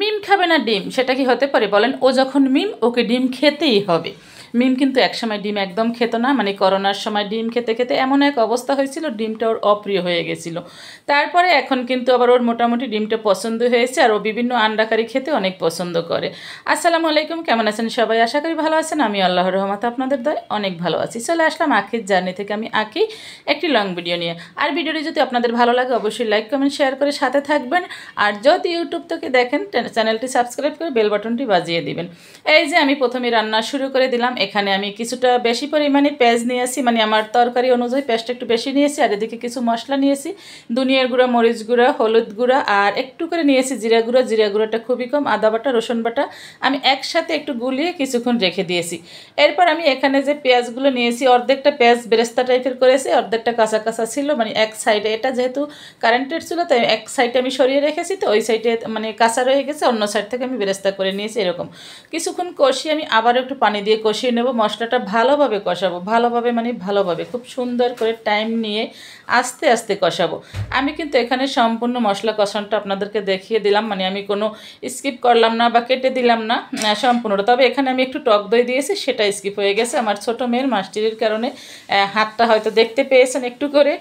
মিম খাবে না ডিম, সেটা কি হতে পারে বলেন? ও যখন মিম, ওকে ডিম খেতেই হবে। মিম কিন্তু একসময় ডিম একদম খেত না, মানে করোনার সময় ডিম খেতে খেতে এমন এক অবস্থা হয়েছিল, ডিমটা ওর অপ্রিয় হয়ে গেছিল। তারপরে এখন কিন্তু আবার ওর মোটামুটি ডিমটা পছন্দ হয়েছে, আর ও বিভিন্ন আন্ডা কারি খেতে অনেক পছন্দ করে। আসসালামু আলাইকুম, কেমন আছেন সবাই? আশা করি ভালো আছেন। আমি আল্লাহর রহমতে আপনাদের দয় অনেক ভালো আছি। চলে আসলাম আখির জার্নি থেকে আমি আঁকি একটি লং ভিডিও নিয়ে। আর ভিডিওটি যদি আপনাদের ভালো লাগে অবশ্যই লাইক কমেন্ট শেয়ার করে সাথে থাকবেন। আর যদি ইউটিউব থেকে দেখেন চ্যানেলটি সাবস্ক্রাইব করে বেল বাটনটি বাজিয়ে দিবেন। এই যে আমি প্রথমে রান্না শুরু করে দিলাম। এখানে আমি কিছুটা বেশি পরিমাণে পেঁয়াজ নিয়েছি, মানে আমার তরকারি অনুযায়ী পেঁয়াজটা একটু বেশি নিয়েছি। আর এদিকে কিছু মশলা নিয়েছি, ধনিয়ার গুঁড়া, মরিচ গুঁড়া, হলুদ গুঁড়া, আর একটু করে নিয়েছি জিরা গুঁড়া। জিরা গুঁড়াটা খুবই কম। আদা বাটা, রসুন বাটা আমি একসাথে একটু গুলিয়ে কিছুক্ষণ রেখে দিয়েছি। এরপর আমি এখানে যে পেঁয়াজগুলো নিয়েছি, অর্ধেকটা পেঁয়াজ বেরেস্তা টাইপের করেছি, অর্ধেকটা কাঁচা কাঁচা ছিল, মানে এক সাইডে। এটা যেহেতু কারেন্টের ছিল তাই এক সাইডে আমি সরিয়ে রেখেছি, তো ওই সাইডে মানে কাঁচা রয়ে গেছে, অন্য সাইড থেকে আমি বেরেস্তা করে নিয়েছি। এরকম কিছুক্ষণ কষিয়ে আমি আবার একটু পানি দিয়ে কষিয়ে নেব। মশলাটা ভালোভাবে কষাবো, ভালোভাবে মানে ভালোভাবে, খুব সুন্দর করে টাইম নিয়ে আস্তে আস্তে কষাবো। আমি কিন্তু এখানে সম্পূর্ণ মশলা কষানোটা আপনাদেরকে দেখিয়ে দিলাম, মানে আমি কোনো স্কিপ করলাম না বা কেটে দিলাম না, সম্পূর্ণটা। তবে এখানে আমি একটু টক দই দিয়েছি, সেটা স্কিপ হয়ে গেছে। আমার ছোটো মেয়ের মাস্টারির কারণে হাতটা হয়তো দেখতে পেয়েছেন একটু করে।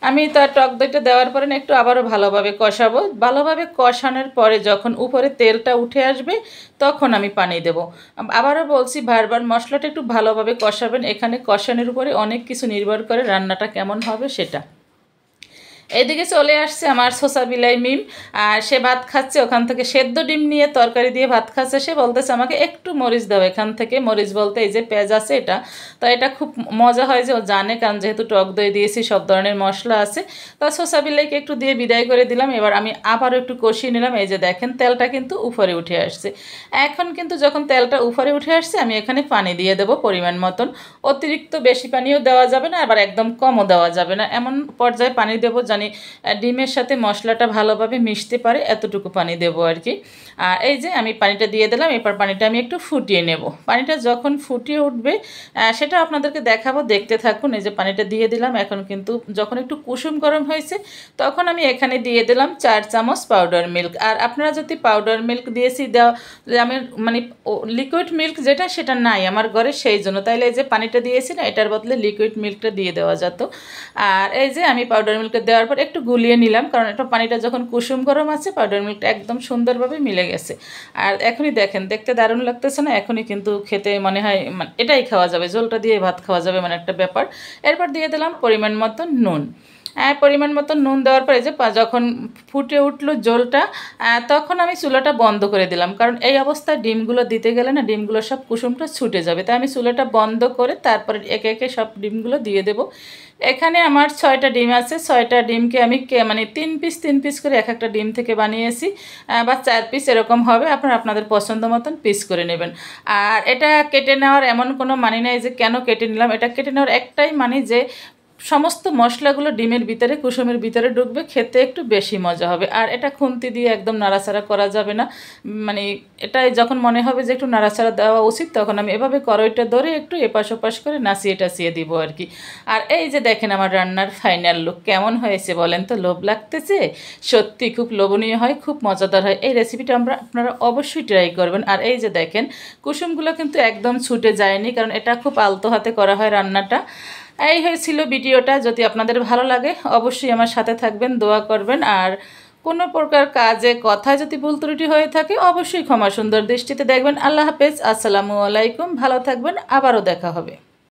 আমি তার টক দইটা দেওয়ার পরে না একটু আবারও ভালোভাবে কষাবো। ভালোভাবে কষানোর পরে যখন উপরে তেলটা উঠে আসবে তখন আমি পানি দেব। আবারও বলছি বারবার, মশলাটা একটু ভালোভাবে কষাবেন। এখানে কষানোর উপরে অনেক কিছু নির্ভর করে রান্নাটা কেমন হবে সেটা। এদিকে চলে আসছে আমার সোসা বিলাই মিম, আর সে ভাত খাচ্ছে। ওখান থেকে সেদ্ধ ডিম নিয়ে তরকারি দিয়ে ভাত খাচ্ছে। সে বলতেছে আমাকে একটু মরিচ দাও এখান থেকে। মরিচ বলতে এই যে পেঁয়াজ আছে এটা, তো এটা খুব মজা হয় যে ও জানে, কারণ যেহেতু টক দই দিয়েছি, সব ধরনের মশলা আছে। তো সোসা বিলাইকে একটু দিয়ে বিদায় করে দিলাম। এবার আমি আবারও একটু কষিয়ে নিলাম। এই যে দেখেন তেলটা কিন্তু উপরে উঠে আসছে। এখন কিন্তু যখন তেলটা উপরে উঠে আসছে আমি এখানে পানি দিয়ে দেবো পরিমাণ মতন। অতিরিক্ত বেশি পানিও দেওয়া যাবে না, আবার একদম কমও দেওয়া যাবে না, এমন পর্যায়ে পানি দেবো জানি ডিমের সাথে মশলাটা ভালোভাবে মিশতে পারে, এতটুকু পানি দেবো আর কি। আর এই যে আমি পানিটা দিয়ে দিলাম। এরপর পানিটা আমি একটু ফুটিয়ে নেব। পানিটা যখন ফুটিয়ে উঠবে সেটা আপনাদেরকে দেখাবো, দেখতে থাকুন। এই যে পানিটা দিয়ে দিলাম। এখন কিন্তু যখন একটু কুসুম গরম হয়েছে তখন আমি এখানে দিয়ে দিলাম 4 চামচ পাউডার মিল্ক। আর আপনারা যদি পাউডার মিল্ক দিয়েছি দেওয়া, আমি মানে লিকুইড মিল্ক যেটা, সেটা নাই আমার ঘরে, সেই জন্য তাইলে এই যে পানিটা দিয়েছি না, এটার বদলে লিকুইড মিল্কটা দিয়ে দেওয়া যেত। আর এই যে আমি পাউডার মিল্কটা দেওয়ার পর একটু গুলিয়ে নিলাম, কারণ এটা পানিটা যখন কুসুম গরম আছে পাউডার মিল্কটা একদম সুন্দরভাবে মিলে গেছে। আর এখনই দেখেন, দেখতে দারুণ লাগতেছে না? এখনই কিন্তু খেতে মনে হয় মানে এটাই খাওয়া যাবে, ঝোলটা দিয়ে ভাত খাওয়া যাবে, মানে একটা ব্যাপার। এরপর দিয়ে দিলাম পরিমাণ মতো নুন। পরিমাণ মতো নুন দেওয়ার পরে যে যখন ফুটে উঠলো ঝোলটা, তখন আমি চুলাটা বন্ধ করে দিলাম, কারণ এই অবস্থায় ডিমগুলো দিতে গেলে না ডিমগুলো সব কুসুমটা ছুটে যাবে। তাই আমি চুলাটা বন্ধ করে তারপরে একে একে সব ডিমগুলো দিয়ে দেব। এখানে আমার 6টা ডিম আছে। 6টা ডিমকে আমি মানে 3 পিস করে এক একটা ডিম থেকে বানিয়েছি, বা 4 পিস এরকম হবে। আপনারা আপনাদের পছন্দ মতন পিস করে নেবেন। আর এটা কেটে নেওয়ার এমন কোনো মানে নাই যে কেন কেটে নিলাম। এটা কেটে নেওয়ার একটাই মানে যে সমস্ত মশলাগুলো ডিমের ভিতরে, কুসুমের ভিতরে ঢুকবে, খেতে একটু বেশি মজা হবে। আর এটা খুন্তি দিয়ে একদম নাড়াচাড়া করা যাবে না, মানে এটাই যখন মনে হবে যে একটু নাড়াচাড়া দেওয়া উচিত, তখন আমি এভাবে কড়াইটা ধরে একটু এপাশ ওপাশ করে নাচিয়ে টাচিয়ে দিব আর কি। আর এই যে দেখেন আমার রান্নার ফাইনাল লুক কেমন হয়েছে বলেন তো? লোভ লাগতেছে? সত্যি খুব লোভনীয় হয়, খুব মজাদার হয়। এই রেসিপিটা আপনারা অবশ্যই ট্রাই করবেন। আর এই যে দেখেন কুসুমগুলো কিন্তু একদম ছুটে যায়নি, কারণ এটা খুব আলতো হাতে করা হয় রান্নাটা। এই হয়েছিল ভিডিওটা। যদি আপনাদের ভালো লাগে অবশ্যই আমার সাথে থাকবেন, দোয়া করবেন। আর কোনো প্রকার কাজে কথায় যদি ভুল ত্রুটি হয়ে থাকে অবশ্যই ক্ষমা সুন্দর দৃষ্টিতে দেখবেন। আল্লাহ হাফেজ, আসসালামু আলাইকুম, ভালো থাকবেন, আবারও দেখা হবে।